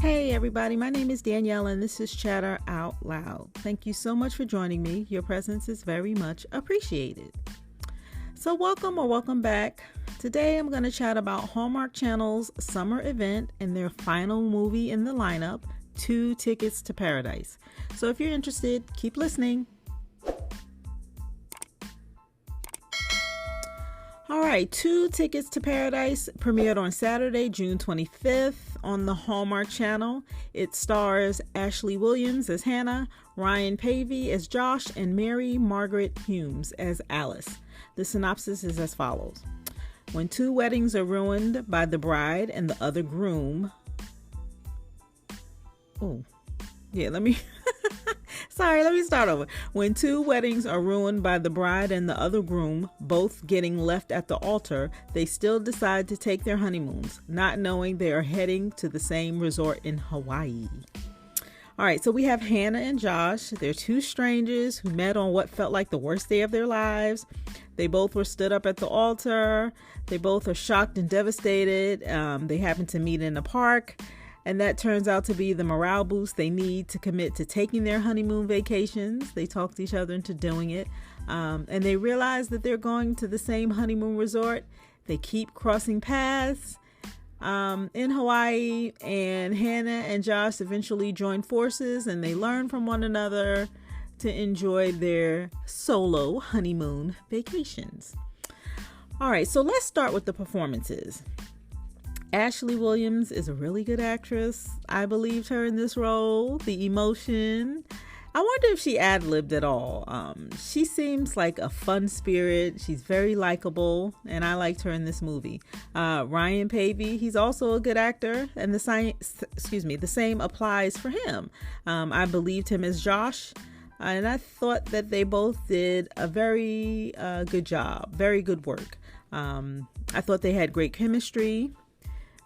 Hey everybody, my name is Danielle and this is Chatter Out Loud. Thank you so much for joining me. Your presence is very much appreciated. So welcome back. Today I'm going to chat about Hallmark Channel's summer event and their final movie in the lineup, 2 Tickets to Paradise. So if you're interested, keep listening. All right, 2 Tickets to Paradise premiered on Saturday, June 25th on the Hallmark Channel. It stars Ashley Williams as Hannah, Ryan Paevey as Josh, and Mary-Margaret Humes as Alice. The synopsis is as follows. When 2 weddings are ruined by the bride and the other groom... let me start over. When 2 weddings are ruined by the bride and the other groom, both getting left at the altar, they still decide to take their honeymoons, not knowing they are heading to the same resort in Hawaii. All right, so we have Hannah and Josh. They're 2 strangers who met on what felt like the worst day of their lives. They both were stood up at the altar. They both are shocked and devastated. They happen to meet in a park. And that turns out to be the morale boost they need to commit to taking their honeymoon vacations. They talked each other into doing it. And they realize that they're going to the same honeymoon resort. They keep crossing paths in Hawaii. And Hannah and Josh eventually join forces and they learn from one another to enjoy their solo honeymoon vacations. All right, so let's start with the performances. Ashley Williams is a really good actress. I believed her in this role. The emotion. I wonder if she ad-libbed at all. She seems like a fun spirit. She's very likable, and I liked her in this movie. Ryan Paevey, he's also a good actor, and the same applies for him. I believed him as Josh, and I thought that they both did a very good job, very good work. I thought they had great chemistry.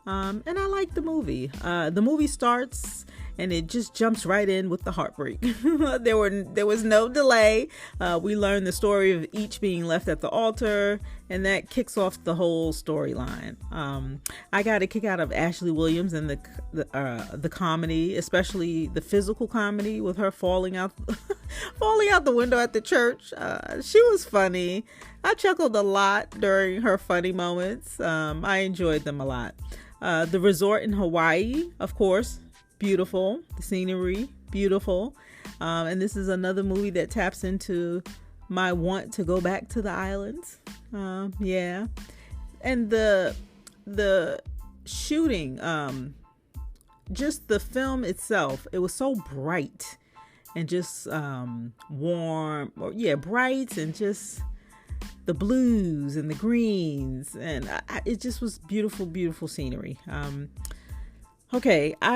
And I like the movie. The movie starts and it just jumps right in with the heartbreak. There was no delay. We learn the story of each being left at the altar, and that kicks off the whole storyline. I got a kick out of Ashley Williams and the comedy, especially the physical comedy with her falling out the window at the church. She was funny. I chuckled a lot during her funny moments. I enjoyed them a lot. The resort in Hawaii, of course, beautiful. The scenery, beautiful. And this is another movie that taps into my want to go back to the islands. Yeah. And the shooting, just the film itself, it was so bright and just warm, bright and just the blues and the greens, and it just was beautiful scenery. I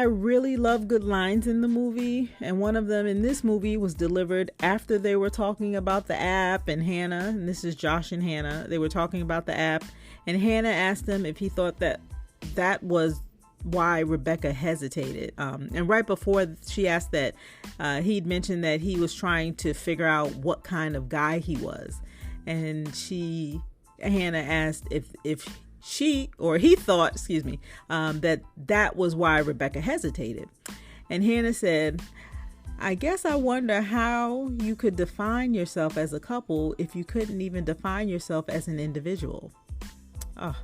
really love good lines in the movie, and one of them in this movie was delivered after they were talking about the app, and Hannah, and this is Josh and Hannah, they were talking about the app, and Hannah asked him if he thought that was why Rebecca hesitated. And right before she asked that, he'd mentioned that he was trying to figure out what kind of guy he was. And Hannah asked if he thought, that was why Rebecca hesitated. And Hannah said, I guess I wonder how you could define yourself as a couple if you couldn't even define yourself as an individual. Oh,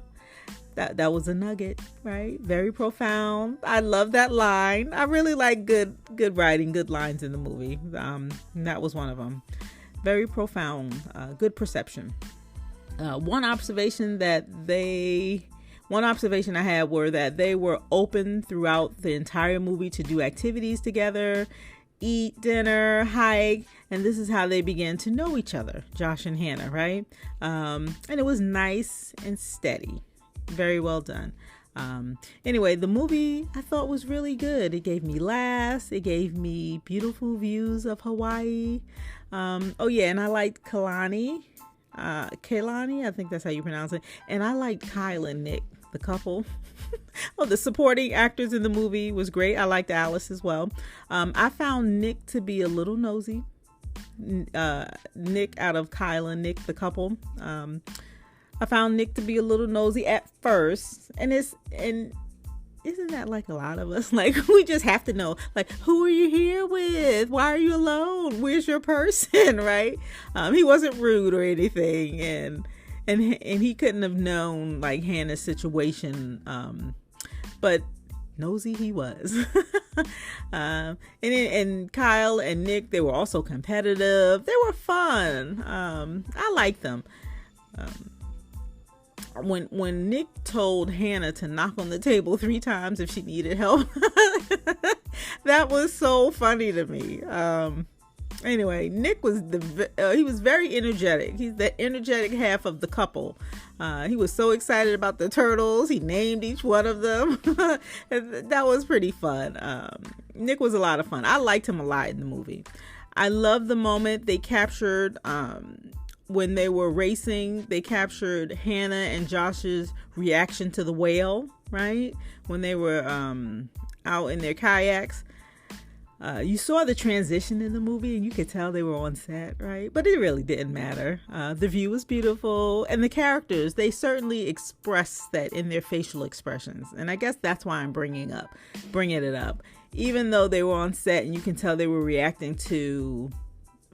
that was a nugget, right? Very profound. I love that line. I really like good writing, good lines in the movie. That was one of them. Very profound, good perception. One observation I had were that they were open throughout the entire movie to do activities together, eat dinner, hike, and this is how they began to know each other, Josh and Hannah, right? And it was nice and steady. Very well done. Anyway, the movie I thought was really good. It gave me laughs. It gave me beautiful views of Hawaii. And I liked Kaylani, I think that's how you pronounce it. And I liked Kyle and Nick, the couple. The supporting actors in the movie was great. I liked Alice as well. I found Nick to be a little nosy. Nick out of Kyle and Nick, the couple. I found Nick to be a little nosy at first, and isn't that like a lot of us? Like, we just have to know, like, who are you here with? Why are you alone? Where's your person? Right? He wasn't rude or anything, and he couldn't have known like Hannah's situation, but nosy he was. And Kyle and Nick, they were also competitive. They were fun. I liked them. When Nick told Hannah to knock on the table 3 times if she needed help, that was so funny to me. Anyway, Nick was he was very energetic. He's the energetic half of the couple. He was so excited about the turtles. He named each one of them. That was pretty fun. Nick was a lot of fun. I liked him a lot in the movie. I love the moment they captured when they were racing. They captured Hannah and Josh's reaction to the whale, right? When they were out in their kayaks. You saw the transition in the movie and you could tell they were on set, right? But it really didn't matter. The view was beautiful, and the characters, they certainly express that in their facial expressions. And I guess that's why I'm bringing it up. Even though they were on set and you can tell they were reacting to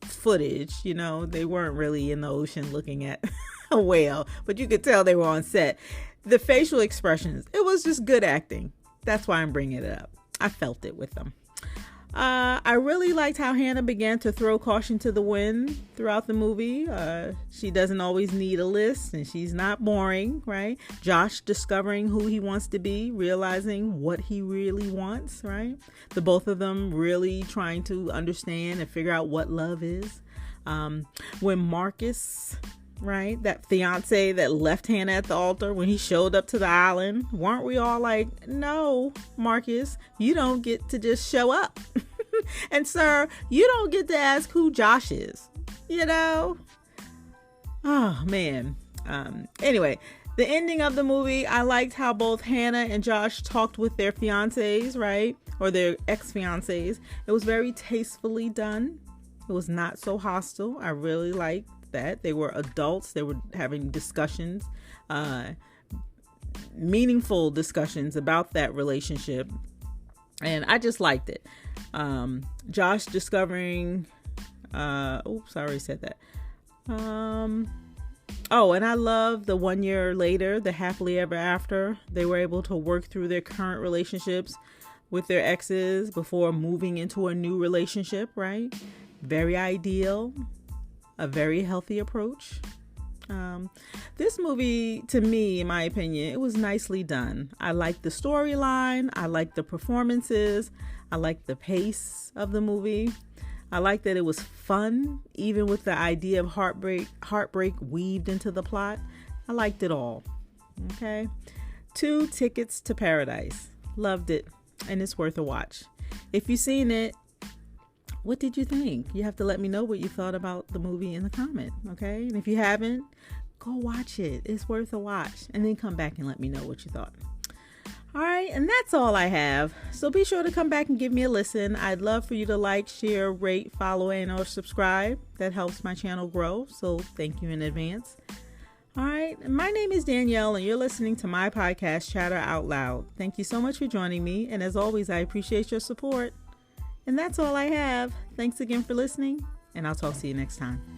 footage, you know, they weren't really in the ocean looking at a whale, but you could tell they were on set. The facial expressions, it was just good acting. That's why I'm bringing it up. I felt it with them. I really liked how Hannah began to throw caution to the wind throughout the movie. She doesn't always need a list, and she's not boring, right? Josh discovering who he wants to be, realizing what he really wants, right? The both of them really trying to understand and figure out what love is. When Marcus, right, that fiance that left Hannah at the altar, when he showed up to the island, weren't we all like, no, Marcus, you don't get to just show up. And sir, you don't get to ask who Josh is, you know? Oh man. Anyway, the ending of the movie, I liked how both Hannah and Josh talked with their fiancés, right? Or their ex-fiancés. It was very tastefully done. It was not so hostile. I really liked that. They were adults. They were having discussions, meaningful discussions about that relationship. And I just liked it. Josh discovering, oops, I already said that. Oh, and I love the 1 year later, the happily ever after. They were able to work through their current relationships with their exes before moving into a new relationship, right? Very ideal. A very healthy approach. This movie, to me, in my opinion, it was nicely done. I liked the storyline. I liked the performances. I liked the pace of the movie. I liked that it was fun, even with the idea of heartbreak weaved into the plot. I liked it all. Okay. 2 Tickets to Paradise. Loved it. And it's worth a watch. If you've seen it, what did you think? You have to let me know what you thought about the movie in the comment, okay? And if you haven't, go watch it. It's worth a watch. And then come back and let me know what you thought. All right, and that's all I have. So be sure to come back and give me a listen. I'd love for you to like, share, rate, follow, and or subscribe. That helps my channel grow, so thank you in advance. All right, my name is Danielle, and you're listening to my podcast, Chatter Out Loud. Thank you so much for joining me, and as always, I appreciate your support. And that's all I have. Thanks again for listening, and I'll talk to you next time.